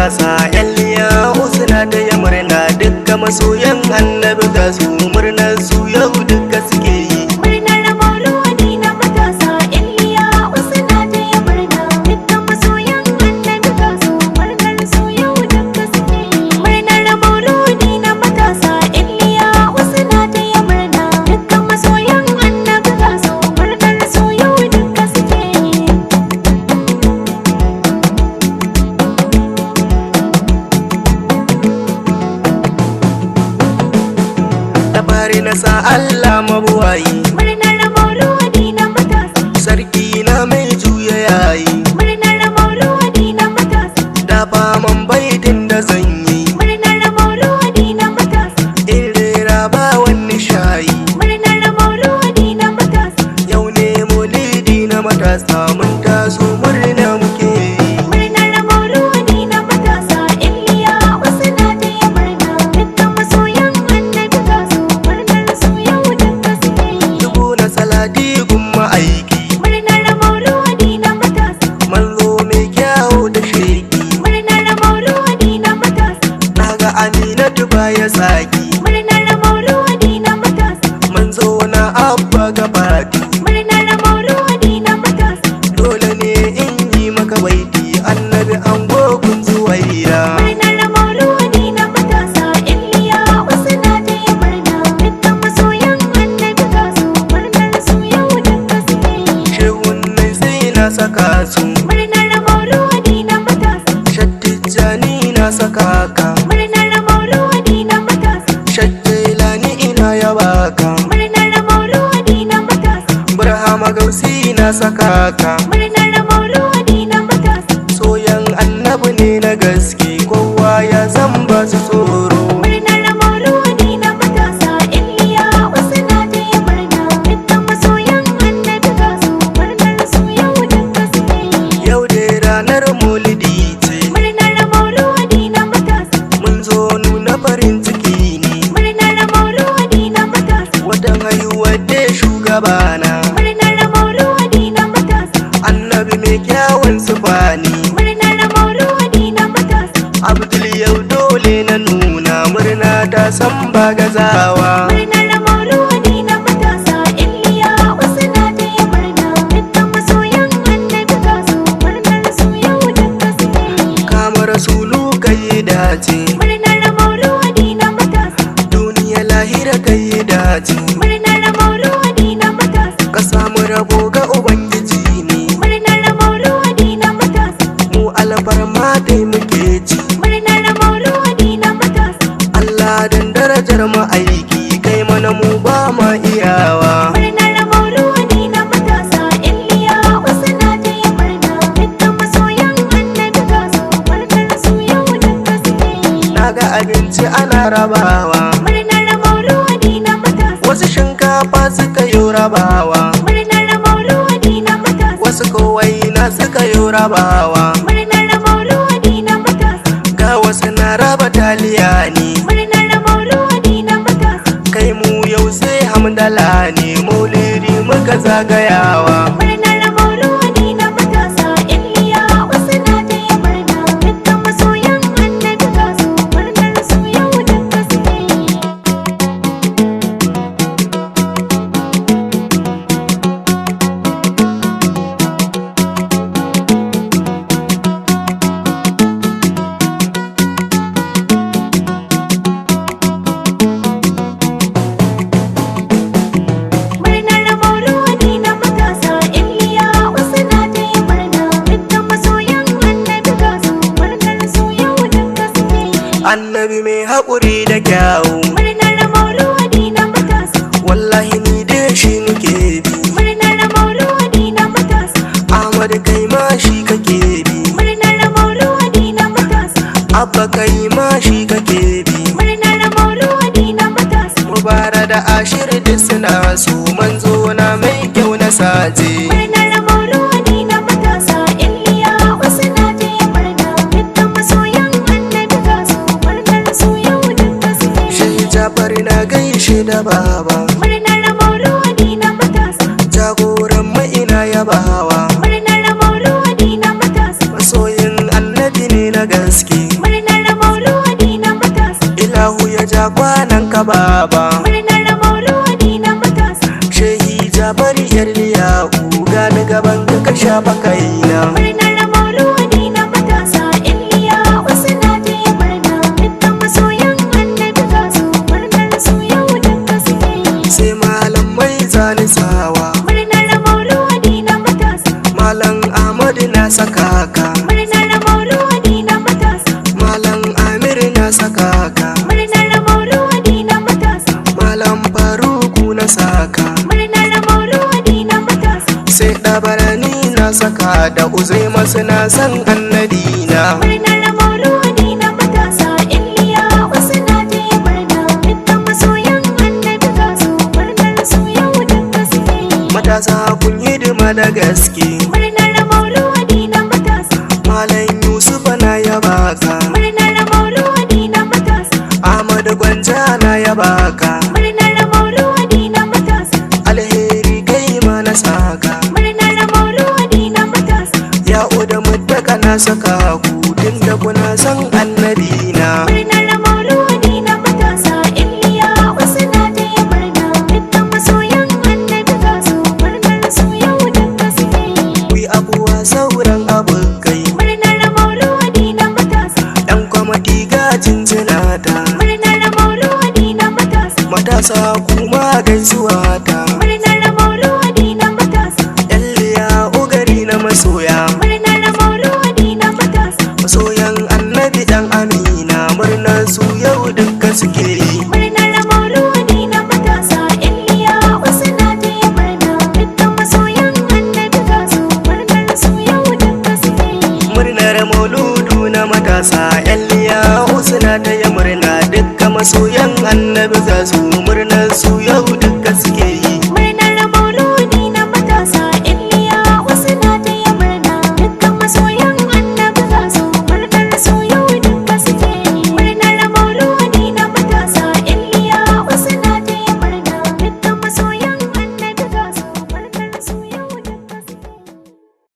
matasa yalliya usuna ta ya murna dukkan masoyan annabi ga su murnar su yau duka suke yi. Murnar mauludi na matasa Iliya usuna ta ya murna dukkan masoyan annabi ga su murnar su yau duka suke yi. Murnar mauludi na matasa Iliya usuna ta ya murna dukkan masoyan annabi ga su murnar su yau duka suke yi. Da fari na sa Allah mabuwayi Murnar mauludi na matasa sarki na mai juya yayi Murnar mauludi na matasa da faman baitin da zan yi Murnar mauludi na matasa in rera ba wani shayi. Murnar mauludi na matasa Yau ne maulidi na matasa mun taso murna muke yi. Murnar mauludi na matasa Iliya usuna ta ya murna dukkan masoyan annabi ga su murnar su yau duka suke yi. Dubu na salati gumma aiki Murnar mauludi na matasa manzo mai kyawu da sheki Murnar mauludi na matasa naga Aminatu baya tsaki Murnar mauludi na matasa manzo na abba gabati Murnar mauludi na matasa dole ne in yi maka baiti annabi an gogun zuwaira. Murnar mauludi na matasa Iliya usuna ta ya murna dukkan masoyan annabi ga su murnar su yau duka suke yi. Shehun nai sai na saka su Murnar mauludi na matasa shattijani na saka ka Murnar mauludi na matasa shattilani ina yaba ka Murnar mauludi na matasa burhama gausi na saka ka Murnar mauludi na matasa soyan annabi ne na gaske kowa ya san ba su tsoro. Murnar mauludi na matasa Iliya usuna ta ya murna dukkan masoyan annabi ga su murnar su yau duka suke yi. Yau dai ranar maulidi ce Murnar mauludi na matasa mun zo nuna farin ciki ne Murnar mauludi na matasa watan haihuwar da shugabana Murnar mauludi na matasa annabi mai kyawun sufani Murnar mauludi na matasa abdul yau dole na nuna murna ta san ba gazawa. Murnar mauludi na matasa Iliya usuna ta ya murna dukkan masoyan annabi ga su murnar su yau duka suke yi. Kama rasulu kai dace Murnar mauludi na matasa duniya lahira kai dace Murnar mauludi na matasa ka samu rabo ga ubangiji ne Murnar mauludi na matasa mu alfarma dai muke ci Murnar mauludi na matasa Allah dan darajar mu aiki kai mana mu ba ma iyawa. Murnar mauludi na matasa Iliya usuna ta ya murna dukkan masoyan annabi ga su murnar su yau duka suke yi. Naga abinci ana rabawa Murnar mauludi na matasa wasu shinkafa suka yi rabawa Murnar mauludi na matasa wasu kowai na suka yi rabawa Murnar mauludi na matasa ga wasu na raba taliya ne Murnar mauludi na matasa kai mu yau sai hamdala ne maulidi muka zagayawa. Murnar mauludi na matasa Iliya usuna ta ya murna dukkan masoyan annabi ga su murnar su yau duka suke yi. Murnar mauludi na matasa Iliya usuna ta ya murna dukkan masoyan annabi ga su murnar su yau duka suke yi. Annabi mai haƙuri da kyawu Murnar mauludi na matasa wallahi ni da shi nake bi Murnar mauludi na matasa Ahmad kai ma shi kake bi Murnar mauludi na matasa Abba kai ma shi kake bi Murnar mauludi na matasa Mubara da Ashir duk suna so manzo na mai kyau na saje. Murnar mauludi na matasa Iliya usuna ta ya murna dukkan masoyan annabi ga su murnar su yau duka suke yi. Shi Jafar na gaishe da baba Murnar mauludi na matasa jagoran mai ina yabawa Murnar mauludi na matasa masoyin annabi ne na gaske maka baba. Murnar mauludi na matasa. Shehi Jabari Yarliyahu gani gaban ka shafa kaina. Murnar mauludi na matasa. Iliya suna taya murna. Dukkan masoyan annabi ga su murnar su yau duka suke yi. Sai malamai zani sawa. Murnar mauludi na matasa. Malam Ahmadu na saka ka. Murnar mauludi na matasa. Malam Amir na saka ka. Murnar mauludi na matasa. Malam Faruku na saka. Murnar mauludi na matasa. Sai ɗabarani na saka da Uzaima suna san annabi na. Murnar mauludi na matasa. Iliya suna taya murna. Dukkan masoyan annabi ga su murnar su yau duka suke yi. Matasa kun yi dima da gaske. Murnar mauludi na matasa. Malam Yusuf na yaba ka. Murnar mauludi na matasa. Ahmad Gwanja na yaba ka. Murnar mauludi na matasa. Alheri kai ma na saka. Murnar mauludi na matasa. Ya'u da muddaka na saka ku tunda kuna san annabi na. Murnar mauludi na matasa. Iliya suna taya murna. Dukkan masoyan annabi ga su murnar su yau duka suke yi. Ku yi abuwa sauran abokai. Murnar mauludi na matasa. Ɗan kwamati ga jinjina ta. Murnar mauludi na matasa. Matasa kuma gaisuwa ta. Murnar mauludi na matasa. Yalliya ugari na masoya. Murnar mauludi na matasa. Masoyan annabi dan amina murnar su yau duka suke yi. Murnar mauludi na matasa. Iliya suna taya murna. Dukkan masoyan annabi ga su murnar su yau duka suke yi. Murnar mauludu na matasa Yalliya suna taya murna dukkan masoyan annabi za su murnar su yau